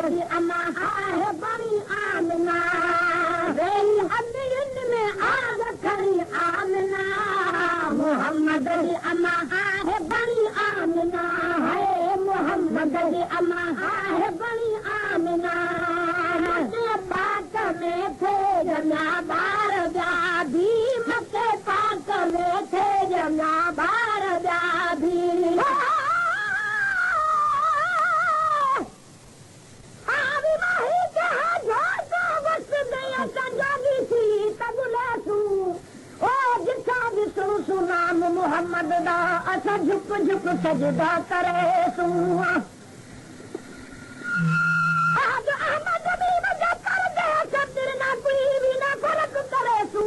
जी अम्मा आहे बड़ी आमिना वेई अमीन में आग खड़ी आमिना मोहम्मद जी अम्मा आहे बड़ी आमिना है मोहम्मद जी अम्मा आहे बड़ी आमिना मके पाक में थे जना बार जा भी मके पाक में थे जना बार जा भी नाम मोहम्मद दा असा झुक झुक सजदा करे सू आज अहमद भी वजह कर दे सब्र ना कोई भी ना फर्क करे सू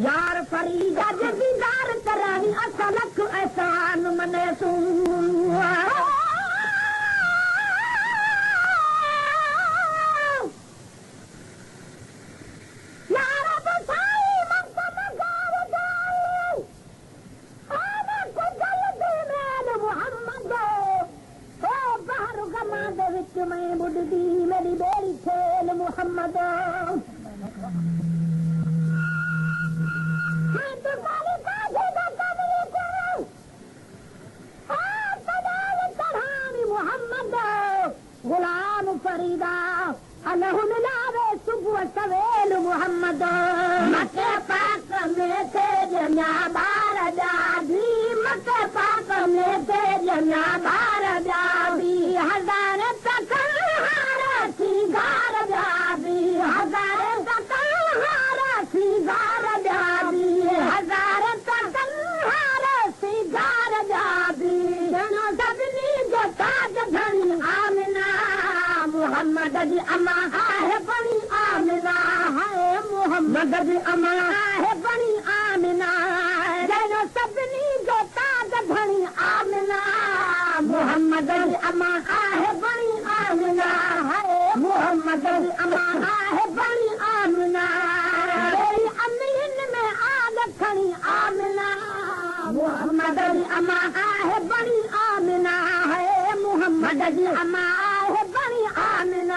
यार फरीदा जे दीदार करानी असा लख एहसान मने सू मैं बुढ़ी मेरी बेड़ी खेल मोहम्मद तो सारी चढ़ानी मोहम्मद गुलाम फरीदा अल्लाह मिलावे सुबह सवेल मोहम्मद मके पाक में थे जना बार जादी मके पाक में थे जना बार जादी हजार मोहम्मद जी अम्मा आहे बड़ी आमिना है मोहम्मद जी अम्मा आहे बड़ी आमिना जैनो सभिनी जो ताज धणी आमिना मोहम्मद जी अम्मा आहे बड़ी आमिना है मोहम्मद जी अम्मा आहे बड़ी आमिना तेरी अमीन में आग खड़ी आमिना मोहम्मद जी अम्मा आहे बड़ी आमिना है मोहम्मद जी अम्मा आहे बड़ी आमिना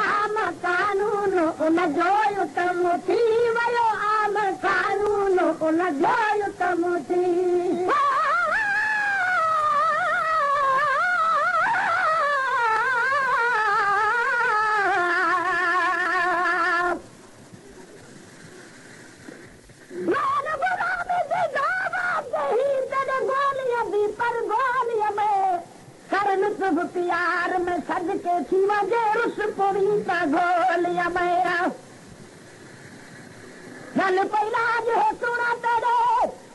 आम कानून उन जो तम थी वियो आम कानून उन जो तम थी प्यार में सद के थी वजे रुस पूरी ता गोलिया मैया चल पैलाज है सुना तेरे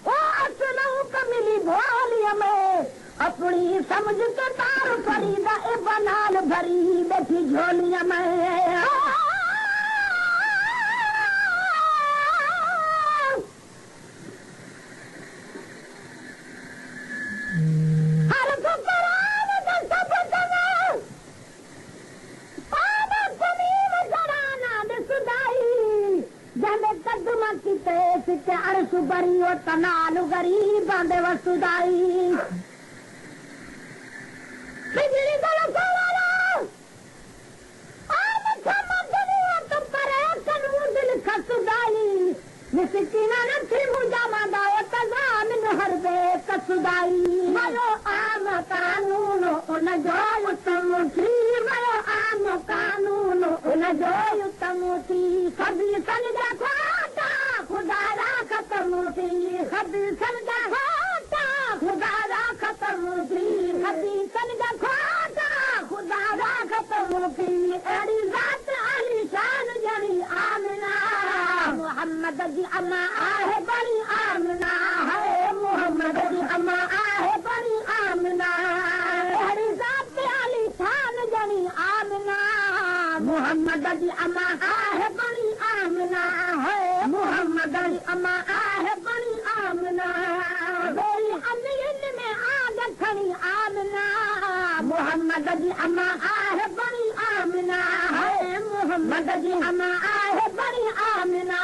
ओ असलू का मिली भोलिया में अपनी समझ के तार फरीदा ए बनाल भरी बैठी झोलिया में अर्श बरी तनालू गरीब आंदे वसुदाई बिजली कसुदाई मिसकीना न थी मुझा मादा तजामिन हर बे कसुदाई मयो आम कानून उन जो उत्तम थी मयो आम कानून उन जो उत्तम थी सभी संजा खाता खुदा खत्म थी खबी संजा खाता खुदा खत्म थी खबी संजा खाता खुदा खत्म थी अड़ी जात अली शान जड़ी आमिना मोहम्मद जी अम्मा आहे बड़ी आमिना है मोहम्मद जी अम्मा आहे बड़ी आमिना अड़ी जात अली शान जड़ी आमिना मोहम्मद जी अम्मा आहे बड़ी आमिना है मोहम्मद जी अम्मा आहे बड़ी आमिना बेरी अमीन में आग खड़ी आमिना मोहम्मद जी अम्मा आहे बड़ी आमिना है मोहम्मद जी अम्मा आहे बड़ी आमिना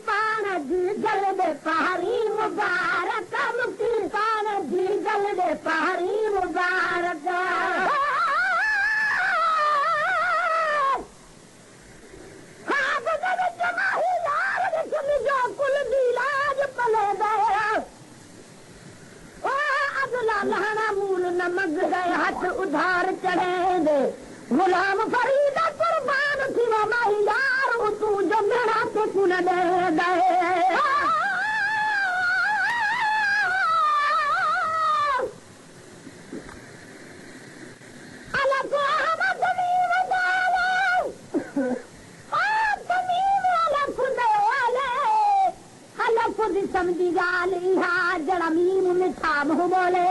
पान जी जलदे पहाड़ी मुबारक मुक्ति पान जी जलदे पहाड़ी मुबारक न मग गए हथ उधार चढ़े दे गुलाम फरीद कुर्बान थी वो माई यार तू जो मेरा ते कुन दे गए समझी गाली हा जड़ा मीम मिठा मुंह बोले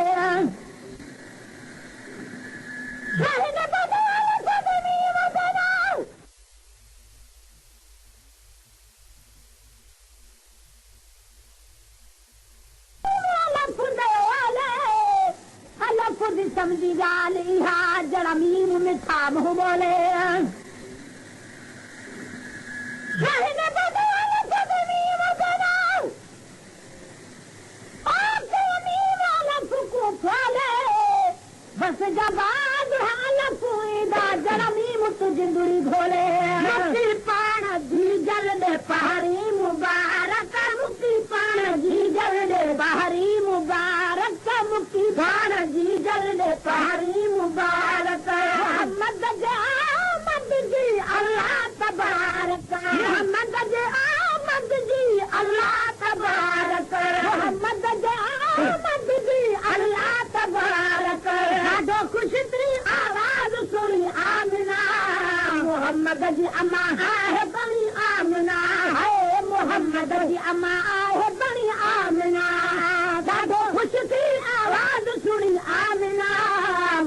समझी गाली हा जड़ा मीम मिठा मुंह बोले बस जबाद हालत दा जड़ा मीम तुझी घोले मुक्ति पाण जी जल दे पहाड़ी मुबारक मुक्ति पाण जी जल दे पहाड़ी मुबारक मुक्ति पाण जी जल दे पहाड़ी मुबारक मोहम्मद जे आमद जी अल्लाह तबारक मोहम्मद जे आमद जी अल्लाह तबारक मोहम्मद जे आमद जी अल्लाह तबारक खुश थी आवाज सुनी आमिना मोहम्मद जी अम्मा है बड़ी आमिना है मोहम्मद जी अम्मा है बड़ी आमिना ॾाढो खुश थी आवाज सुनी आमिना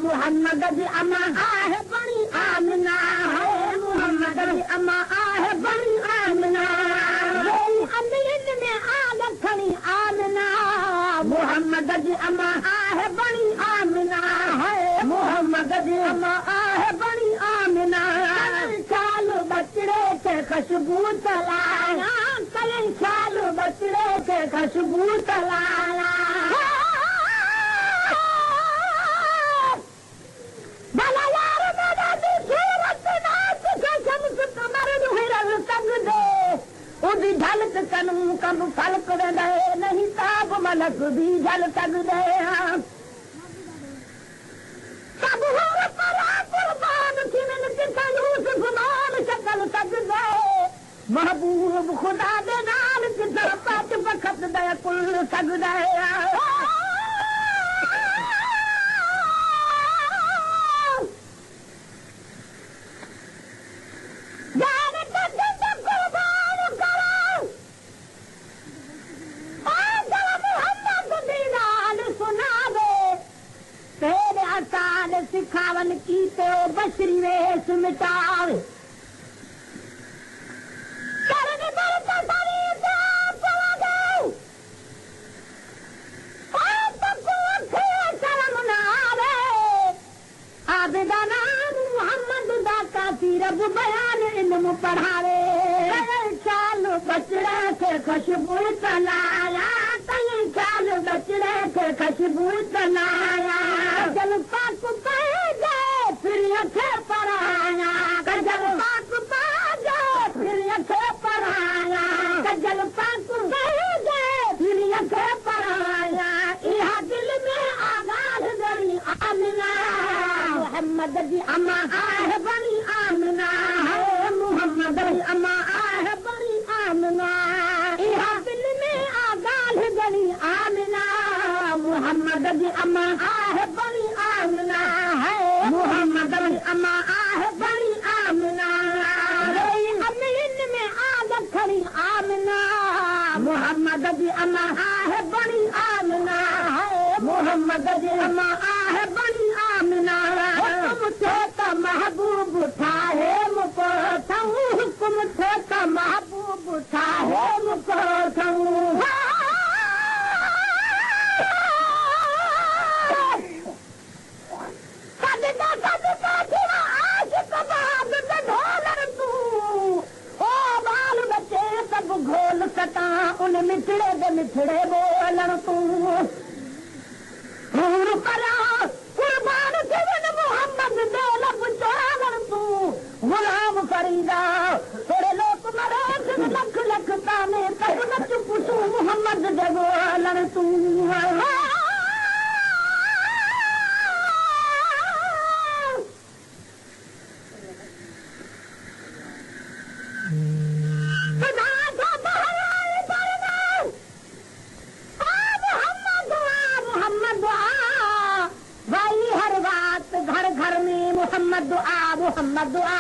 मोहम्मद जी अम्मा है बड़ी आमिना है मोहम्मद जी अम्मा है बड़ी आमिना अमीन में आग खड़ी आमिना मोहम्मद जी अम्मा है बड़ी आमिना है मोहम्मद जी अम्मा है बड़ी आमिना साल बचड़े के खुशबू तलाया कई साल बचड़े के खुशबू तलाया भला यार मेरा दी सूरत नाच के शम्स कमर नुहिरल तग दे उदी झलक कनू कम फलक दे नहीं ताब मलक भी झल तग दे सब हो परा कुर्बान थी मन के तयूस गुमान शकल तग दे महबूब खुदा दे नाल के पाच वक्त दे कुल तग दे सिखावन की तो बशरी वेश मिटावे करने पर तसारी तो चला गए तो शर्म ना आवे आबिदा नाम मोहम्मद दा काफी रब बयान इल्म पढ़ावे चाल बचड़े के खुशबू तलाया कई चाल बचड़े के खुशबू तलाया जल पाक फिर अखे पराया कजल पाक पाजा फिर अखे पराया कजल पाक पाजा फिर अखे पराया इहा दिल में आगाह गरी आमिना मोहम्मद जी अम्मा है बड़ी आमिना है मोहम्मद जी अम्मा है बड़ी आमिना इहा दिल में आगाह गरी आमिना मोहम्मद जी अम्मा है बड़ी आमिना है मोहम्मद जी अम्मा है बड़ी आमिना अमीन में आग खड़ी आमिना मोहम्मद जी अम्मा है बड़ी आमिना है मोहम्मद जी अम्मा है बड़ी आमिना हुक्म थे त महबूब था है मुको थऊ हुक्म थे त महबूब था है मुको थऊ घोल सता उन मिठड़े दे मिठड़े बोलन तू हूर करा कुर्बान थिवन मोहम्मद दे लब चोरावन तू गुलाम फरीदा थोड़े लोग मरे लख लख ताने तक मोहम्मद दुआ मोहम्मद दुआ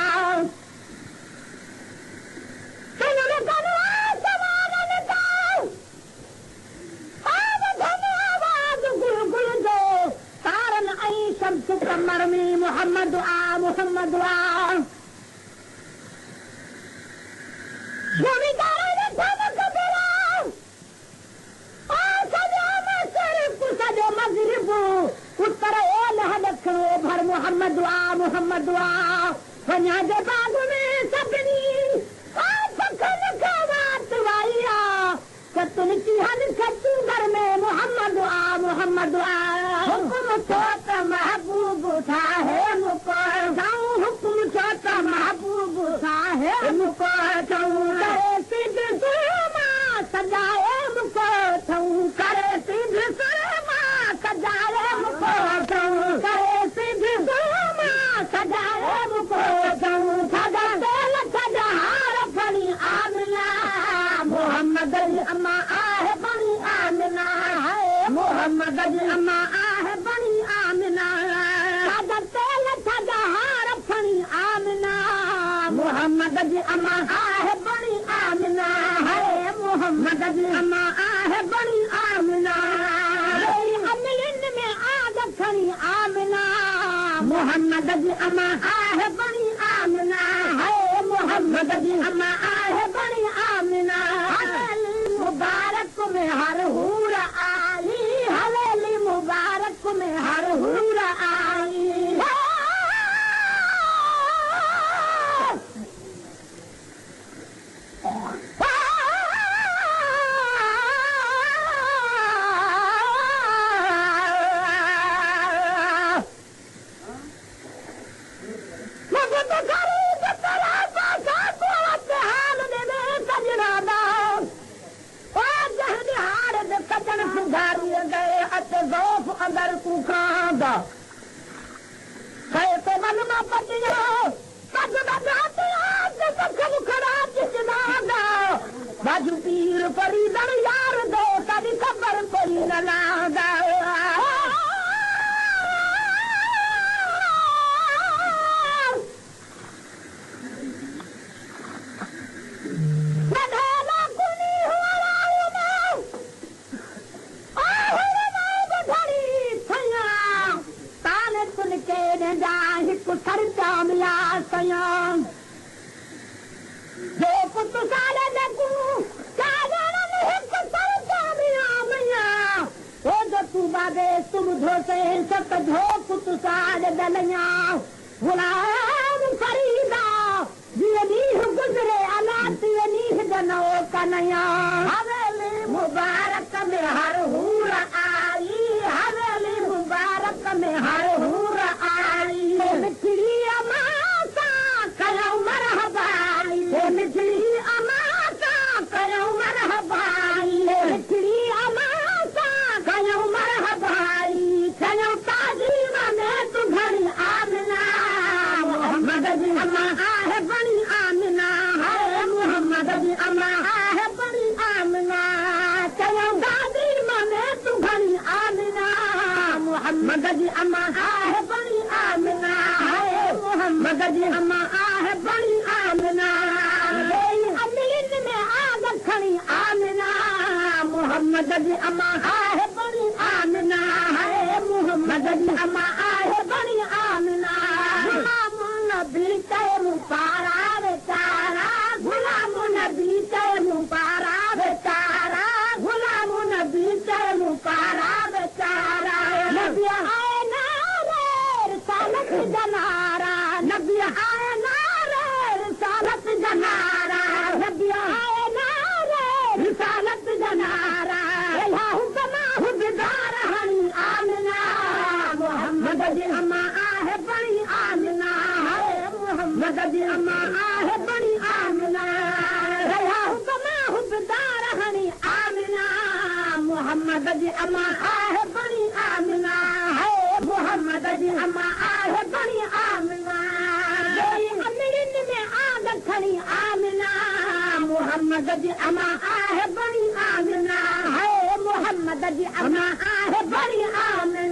कमर में मोहम्मद दुआ मोहम्मद दुआ उत्तर भर मोहम्मद दुआ मोहम्मद दुआ वञा जे बाग में सभिनी तुलसी हर सचू घर में मोहम्मद दुआ मोहम्मद दुआ हुकुम छो त महबूब साहे मुको जाऊं हुकुम छो त महबूब साहे मुको जाऊं करे सिद्ध सुरमा सजाए मुको जाऊं करे सिद्ध सुरमा सजाए मुको जाऊं करे सिद्ध सुरमा सजाए मुको जाऊं सदा तेल सजा हार फणी आमिना मोहम्मद अली अम्मा आहे बणी आमिना है मोहम्मद अली अम्मा आहे बणी आमिना सदा तेल सजा हार फणी आमिना मोहम्मद अली अम्मा आहे बणी आमिना है मोहम्मद अली अम्मा आहे बणी आमिना अमलिन में आग खणी आमिना मोहम्मद अली अम्मा आहे बणी आमिना है मोहम्मद अली अम्मा आहे बणी आमिना मुबारक में हर हूर आई हवेली मुबारक में हर हूर आई अंदर तू खांदा है तो मन में पतियो कद बजाते आज तक खड़ा जिसनादा बाजू पीर पड़ी दर यार दो कभी खबर पड़ी न लादा जो पुत साले देखू तू बाबे तुम धोसे सत धो पुत साल दलिया गुलाम फरीदा जीअं ॾींहुं गुज़रे अला तीअं ॾींहुं ॾनो कन्हैया हवेली मुबारक में हर हूर आई हवेली मुबारक में हर हूर आई मिठड़ी अमा सां कयूं मरहबाई मिठड़ी अमा सां कयूं मरहबाई मिठड़ी अमा सां कयूं मरहबाई कयूं ताज़ीम में तू घणी आमिना मोहम्मद जी अमा आहे बणी आमिना है मोहम्मद जी अमा आहे बणी आमिना कयूं ताज़ीम में तू घणी आमिना मोहम्मद जी अमा आहे बणी आमिना है मोहम्मद जी अमा आहे बणी आमिना अमलिन में आग खणी आमिना मोहम्मद जी अमा आहे बणी आमिना है मोहम्मद जी अमा आहे बणी आमिना गुलाम नबी ते मुपारा बेचारा गुलाम नबी ते मुपारा बेचारा गुलाम नबी ते मुपारा बेचारा नबी आए नारे रिसालत जनारा नबी आए नारे रिसालत जनारा नबी आए नारे रिसालत जनारा हुबदार हणी आमिना मोहम्मद जी अमा आहे बणी आमिना है मोहम्मद जी अमा आहे बणी आमिना हुबदार हणी आमिना मोहम्मद जी अमा आहे बणी आमिना है मोहम्मद जी अमा आहे बणी आमिना अमरिन में आग खणी आमिना मोहम्मद जी अमा आहे बणी आमिना है मोहम्मद जी अमा आहे बणी आमिना